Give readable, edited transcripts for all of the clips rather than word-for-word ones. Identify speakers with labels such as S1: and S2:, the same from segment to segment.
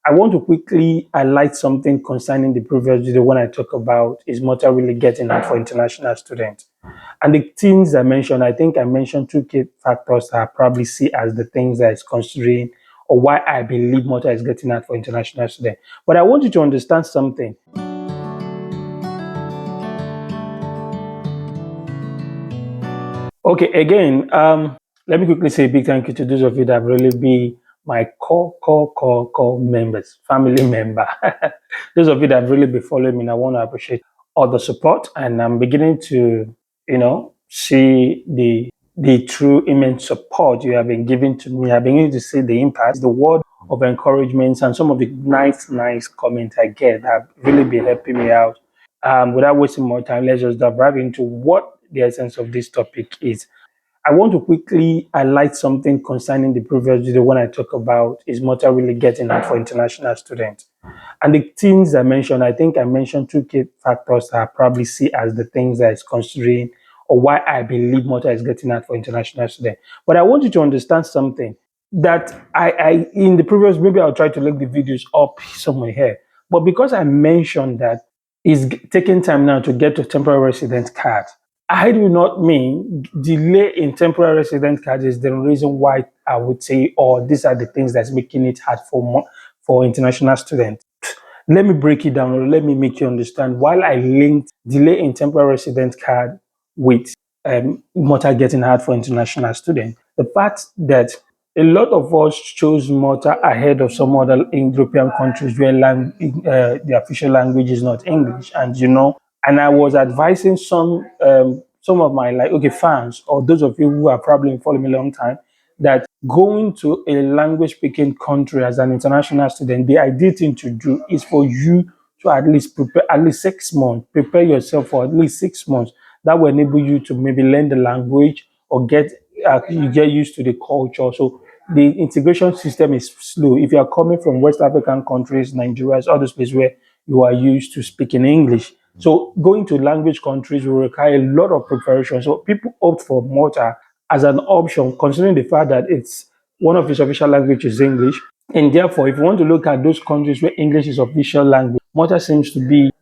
S1: I want to quickly highlight something concerning the previous video when I talk about is Malta really getting out for international students. And the things I mentioned, I think I mentioned two key factors that I probably see as the things that is considering or why I believe Malta is getting out for international students. But I want you to understand something. Okay, again, let me quickly say a big thank you to those of you that have really been my core members, family member. Those of you that have really been following me, and I want to appreciate all the support. And I'm beginning to, see the true immense support you have been giving to me. I'm beginning to see the impact, the word of encouragement, and some of the nice comments I get have really been helping me out. Without wasting more time, let's just dive right into what the essence of this topic is. I want to quickly highlight something concerning the previous video when I talk about is Malta really getting out for international students. And the things I mentioned, I think I mentioned two key factors that I probably see as the things that is considering or why I believe Malta is getting out for international students. But I want you to understand something that I in the previous, maybe I'll try to link the videos up somewhere here. But because I mentioned that it's taking time now to get to temporary resident card, I do not mean delay in temporary resident card is the reason why I would say, oh, these are the things that's making it hard for international students. Let me break it down, or let me make you understand. While I linked delay in temporary resident card with Malta getting hard for international students, the fact that a lot of us chose Malta ahead of some other European countries where the official language is not English, and I was advising some of my fans or those of you who are probably following me a long time that going to a language speaking country as an international student, the ideal thing to do is for you to at least prepare at least 6 months, prepare yourself for at least 6 months. That will enable you to maybe learn the language or you get used to the culture. So the integration system is slow. If you are coming from West African countries, Nigeria, all those places where you are used to speaking English. So going to language countries will require a lot of preparation. So people opt for Malta as an option, considering the fact that it's one of its official languages is English. And therefore, if you want to look at those countries where English is official language, Malta seems to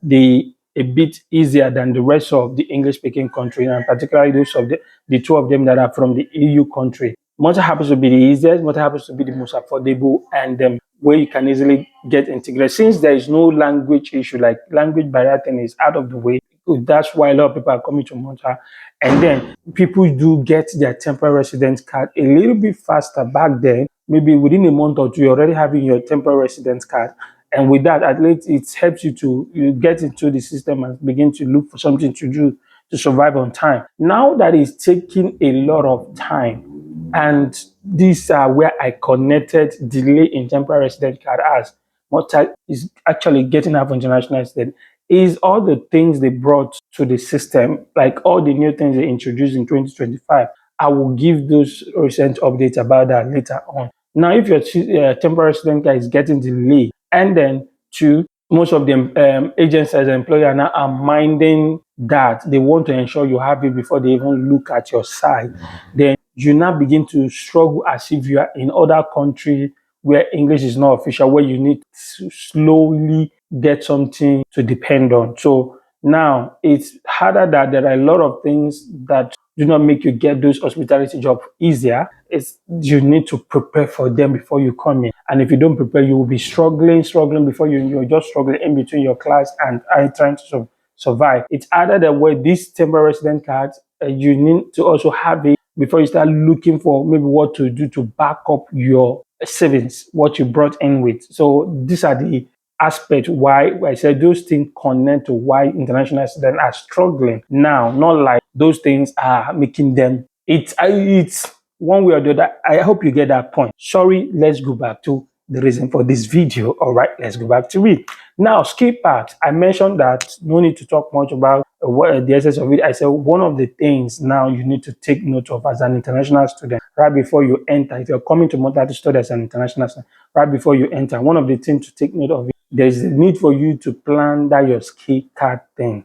S1: be a bit easier than the rest of the English-speaking countries, and particularly those of the two of them that are from the EU country. Malta happens to be the easiest, Malta happens to be the most affordable, and where you can easily get integrated. Since there is no language issue, like language barrier thing is out of the way, that's why a lot of people are coming to Malta. And then people do get their temporary residence card a little bit faster back then. Maybe within a month or two, you're already having your temporary residence card. And with that, at least it helps you to get into the system and begin to look for something to do to survive on time. Now that is taking a lot of time, and these are where I connected delay in temporary resident card as Malta is actually getting up international student is all the things they brought to the system, like all the new things they introduced in 2025. I will give those recent updates about that later on. Now, if your temporary student card is getting delayed, and then two, most of them agencies and employer now are minding that they want to ensure you have it before they even look at your side, then you now begin to struggle as if you are in other country where English is not official, where you need to slowly get something to depend on. So now it's harder that there are a lot of things that do not make you get those hospitality jobs easier. It's you need to prepare for them before you come in. And if you don't prepare, you will be struggling before you're just struggling in between your class and trying to survive. It's either that way these temporary resident cards, you need to also have it before you start looking for maybe what to do to back up your savings, what you brought in with. So these are the aspect why I said those things connect to why international students are struggling now, not like those things are making them. It's one way or the other. I hope you get that point. Sorry, let's go back to the reason for this video. All right, let's go back to it. Now, skip part. I mentioned that no need to talk much about what the essence of it. I said one of the things now you need to take note of as an international student right before you enter. If you're coming to Malta to study as an international student, right before you enter, one of the things to take note of it, there's a need for you to plan that your skill card thing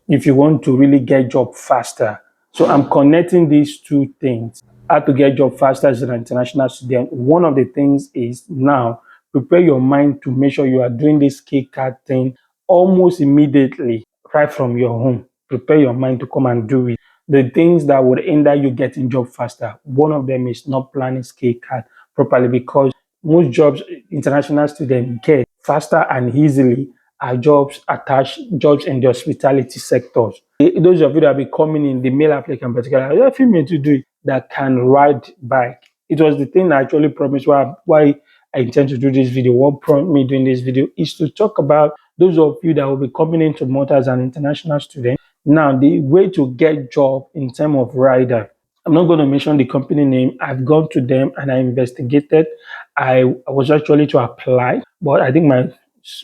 S1: if you want to really get job faster. So I'm connecting these two things. How to get job faster as an international student. One of the things is now prepare your mind to make sure you are doing this key card thing almost immediately, right from your home. Prepare your mind to come and do it. The things that would hinder you getting job faster, one of them is not planning skill card properly, because most jobs international students get faster and easily are jobs attached, jobs in the hospitality sectors. Those of you that be coming in, the male applicant in particular, there are female to do it that can ride bike. It was the thing I actually promised why I intend to do this video. What prompted me doing this video is to talk about those of you that will be coming into Malta as an international student. Now, the way to get job in terms of rider, I'm not going to mention the company name. I've gone to them and I investigated. I was actually to apply, but I think my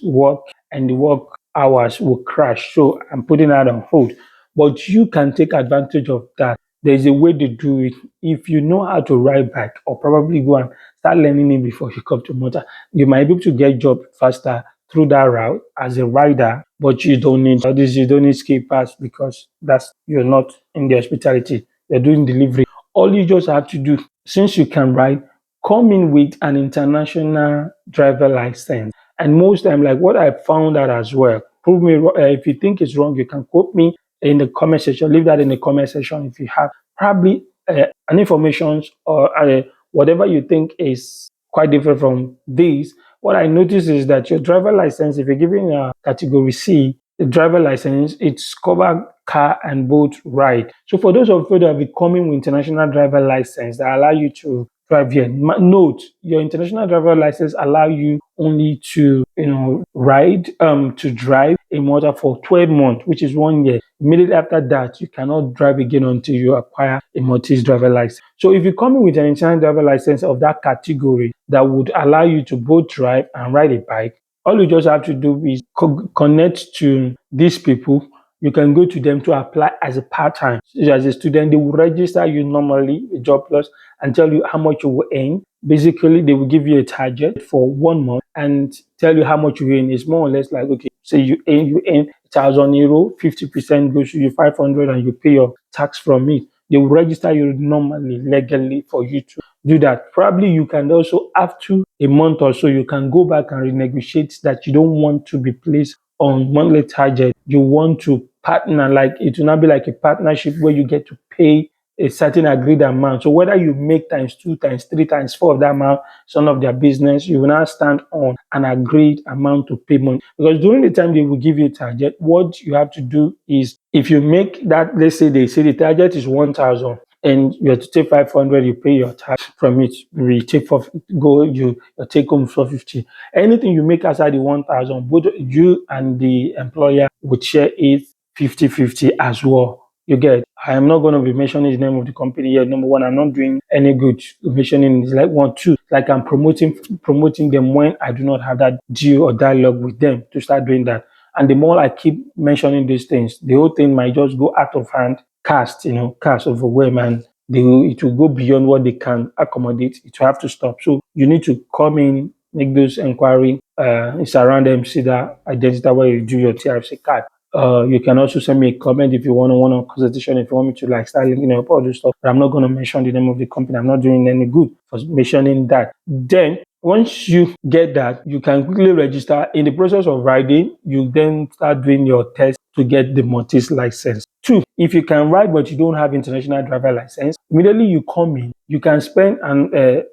S1: work and the work hours will crash. So I'm putting that on hold. But you can take advantage of that. There's a way to do it. If you know how to ride bike, or probably go and start learning it before you come to motor, you might be able to get job faster through that route as a rider, but you don't need skill pass, because that's you're not in the hospitality, you're doing delivery. All you just have to do, since you can ride, come in with an international driver license. And most time, like what I found out as well, prove me if you think it's wrong, you can quote me in the comment section. Leave that in the comment section if you have probably an information or whatever you think is quite different from this. What I noticed is that your driver license, if you're giving a category C, the driver license, it's cover car and boat ride. So for those of you that are becoming with international driver license that allow you to drive here, note your international driver license allow you only to ride to drive a motor for 12 months, which is 1 year. Immediately after that, you cannot drive again until you acquire a Maltese driver license. So if you come in with an international driver license of that category that would allow you to both drive and ride a bike, all you just have to do is connect to these people. You can go to them to apply as a part-time. As a student, they will register you normally, a job plus, and tell you how much you will earn. Basically, they will give you a target for 1 month and tell you how much you earn. It's more or less like, okay, say you earn €1,000, 50% goes to you 500, and you pay your tax from it. They will register you normally, legally, for you to do that. Probably you can also, after a month or so, you can go back and renegotiate that you don't want to be placed on monthly target. You want to partner, like it will not be like a partnership where you get to pay a certain agreed amount. So whether you make times two, times three, times four of that amount, it's none of their business. You will now stand on an agreed amount to payment. Because during the time they will give you a target, what you have to do is, if you make that, let's say they say the target is 1,000 and you have to take 500, you pay your tax from it. You take for go you take home 450. Anything you make outside the 1,000, both you and the employer would share it 50-50 as well. You get. I am not going to be mentioning the name of the company yet. Number one, I'm not doing any good mentioning. It's like one, two, like I'm promoting them when I do not have that deal or dialogue with them to start doing that. And the more I keep mentioning these things, the whole thing might just go out of hand, cast overwhelm, and it will go beyond what they can accommodate. It will have to stop. So you need to come in, make those inquiry. It's around them, see that identity where you do your TRC card. You can also send me a comment if you want to one-on consultation, if you want me to like start linking up all this stuff. But I'm not going to mention the name of the company. I'm not doing any good for mentioning that. Then once you get that, you can quickly register. In the process of writing, you then start doing your test to get the Maltese license. Two, if you can write but you don't have international driver license, immediately you come in, you can spend an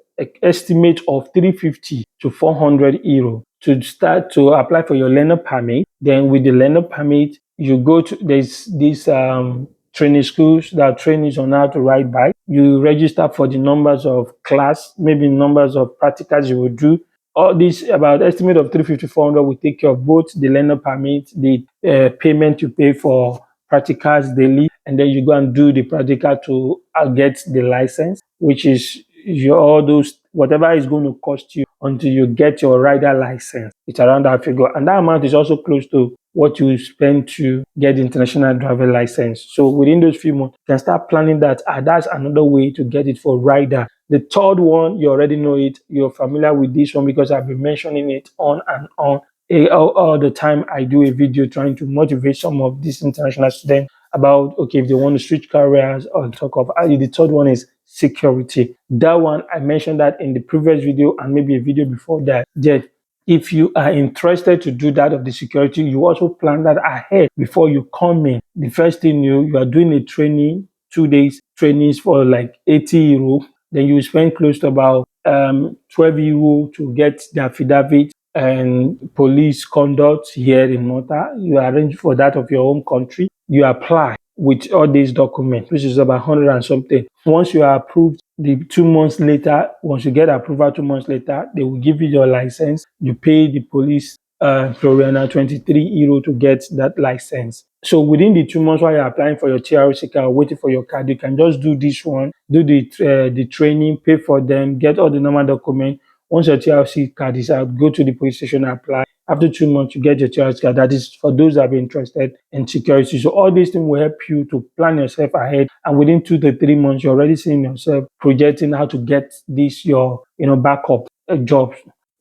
S1: estimate of 350 to 400 euro to start to apply for your learner permit. Then with the learner permit, you go to there's these training schools that train you on how to ride bike. You register for the numbers of class, maybe numbers of practicals you will do. All this about estimate of 350, 400 will take care of both the learner permit, the payment you pay for practicals daily, and then you go and do the practical to get the license, which is all those whatever is going to cost you until you get your rider license. It's around that figure, and that amount is also close to what you spend to get the international driver license. So within those few months, you can start planning that. That's another way to get it for rider. The third one, you already know it. You're familiar with this one because I've been mentioning it on and on. All the time I do a video trying to motivate some of these international students about, okay, if they want to switch careers or talk of, the third one is security. That one, I mentioned that in the previous video and maybe a video before that. If you are interested to do that of the security, you also plan that ahead before you come in. The first thing you are doing a training, 2 days trainings for like 80 euro. Then you spend close to about 12 euro to get the affidavit and police conduct here in Malta. You arrange for that of your own country. You apply with all these documents, which is about 100 and something. Once you are approved, the 2 months later, once you get approval 2 months later, they will give you your license. You pay the police Floriana 23 euro to get that license. So within the 2 months while you're applying for your TRC card or waiting for your card, you can just do this one, do the training, pay for them, get all the normal documents. Once your TRC card is out, go to the police station, apply. After 2 months, you get your TRC card. That is for those that are interested in security. So all these things will help you to plan yourself ahead. And within 2 to 3 months, you're already seeing yourself projecting how to get this your backup job,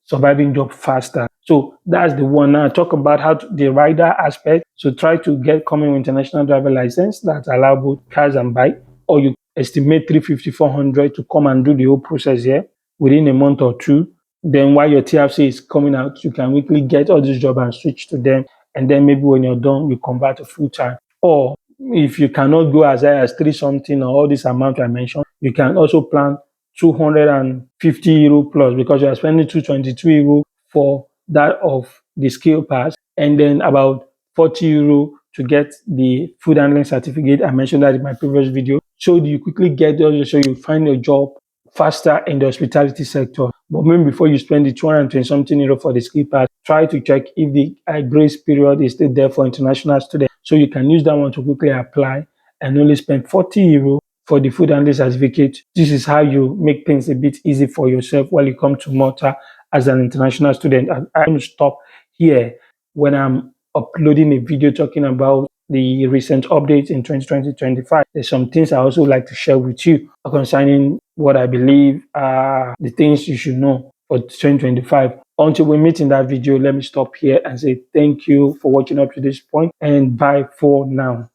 S1: surviving job faster. So that's the one. Now talk about the rider aspect. So try to get common international driver license that allow both cars and bike, or you estimate 350, 400 to come and do the whole process here within a month or two. Then while your TFC is coming out, you can quickly get all these jobs and switch to them. And then maybe when you're done, you convert to full time. Or if you cannot go as high as three something or all this amount I mentioned, you can also plan 250 euro plus because you are spending 222 euro for that of the skill pass, and then about 40 euro to get the food handling certificate. I mentioned that in my previous video. So you quickly get those, so you find a job faster in the hospitality sector. But maybe before you spend the 220 something euro for the skill pass, try to check if the grace period is still there for international students. So you can use that one to quickly apply and only spend 40 euro for the food handling certificate. This is how you make things a bit easy for yourself while you come to Malta as an international student. I'm going to stop here when I'm uploading a video talking about the recent updates in 2020-25. There's some things I also like to share with you concerning what I believe are the things you should know for 2025. Until we meet in that video, let me stop here and say thank you for watching up to this point and bye for now.